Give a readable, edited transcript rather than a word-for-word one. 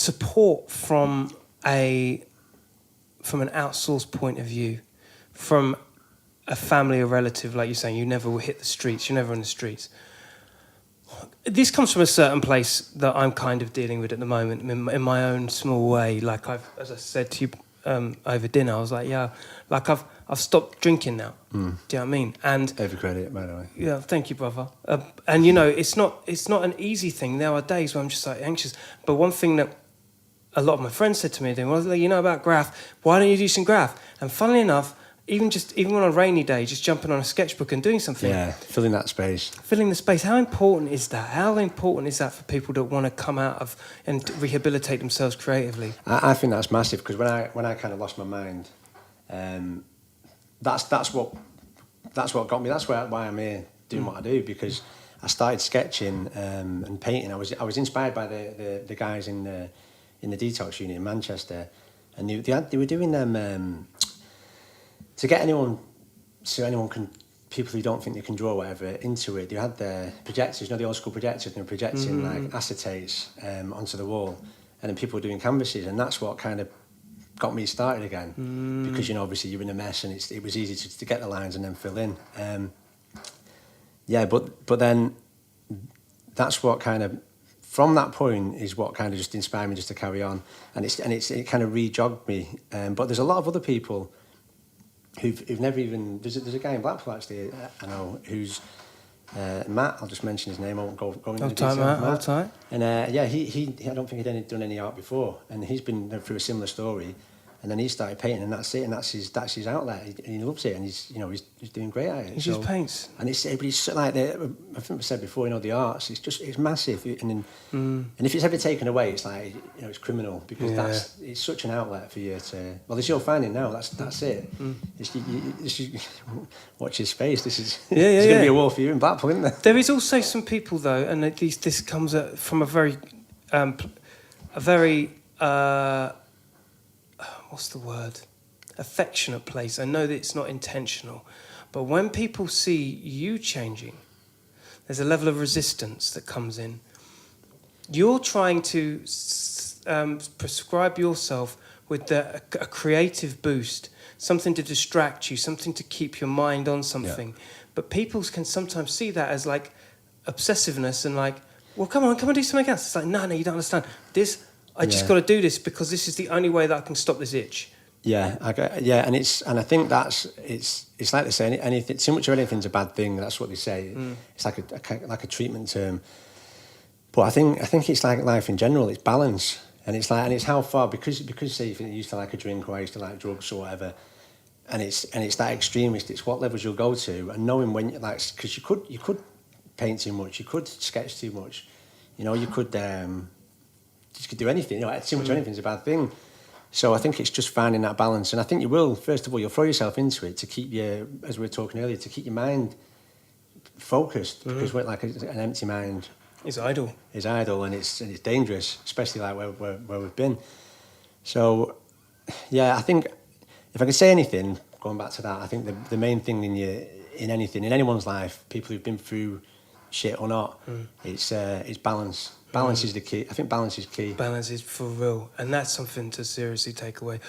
support from an outsourced point of view, from a family or relative, like you're saying, you never will hit the streets, you're never on the streets. This comes from a certain place that I'm kind of dealing with at the moment in my own small way. Like as I said to you over dinner, I was like, yeah, like I've stopped drinking now. Do you know what I mean? And every credit, by the way. Yeah, thank you, brother. And you know, it's not an easy thing. There are days where I'm just like anxious. But one thing that a lot of my friends said to me, they were like, you know about graph? Why don't you do some graph? And funnily enough, even on a rainy day, just jumping on a sketchbook and doing something. Yeah, filling that space. Filling the space. How important is that? How important is that for people that want to come out of and rehabilitate themselves creatively? I think that's massive, because when I kind of lost my mind, that's what got me. That's why I'm here doing what I do, because I started sketching and painting. I was inspired by the guys in the detox unit in Manchester, and they were doing them. To get people who don't think they can draw or whatever into it, they had the projectors, you know, the old school projectors, and they were projecting like acetates onto the wall, and then people were doing canvases, and that's what kind of got me started again, because, you know, obviously you're in a mess, and it was easy to get the lines and then fill in. But then that's what kind of, from that point, is what kind of just inspired me just to carry on, and it kind of re-jogged me. But there's a lot of other people who've never even... There's a guy in Blackpool, actually, I know, who's... Matt, I'll just mention his name, I won't go into detail. Matt, hold tight. And he I don't think he'd done any art before, and he's been through a similar story, and then he started painting, and that's it, and that's his outlet. He loves it, and he's doing great at it. He just paints. And it's like I think I said before, you know, the arts, it's massive, and if it's ever taken away, it's like, you know, it's criminal, because it's such an outlet for you to... Well, it's your finding now. That's it. Watch his face. This is going to be a war for you in Blackpool, isn't there? There is also some people, though, and this comes from a very what's the word? Affectionate place. I know that it's not intentional, but when people see you changing, there's a level of resistance that comes in. You're trying to prescribe yourself with a creative boost, something to distract you, something to keep your mind on something. Yeah. But people can sometimes see that as like obsessiveness and like, well, come on, do something else. It's like, no, you don't understand. I just got to do this because this is the only way that I can stop this itch. Yeah, and I think it's like they say, anything, too much of anything's a bad thing. That's what they say. It's like a treatment term. But I think it's like life in general. It's balance, and it's how far, because say if you used to like a drink, or I used to like drugs or whatever, and it's that extremist. It's what levels you'll go to, and knowing when you like, because you could paint too much, you could sketch too much, you know, you could do anything. You know, too much of anything's a bad thing. So I think it's just finding that balance, and I think you will. First of all, you'll throw yourself into it to keep you, as we were talking earlier, to keep your mind focused, because like an empty mind is idle. And it's dangerous, especially like where we've been. So yeah, I think if I could say anything, going back to that, I think the main thing in anyone's life, people who've been through shit or not, it's balance. Balance is the key. I think balance is key. Balance is for real, and that's something to seriously take away.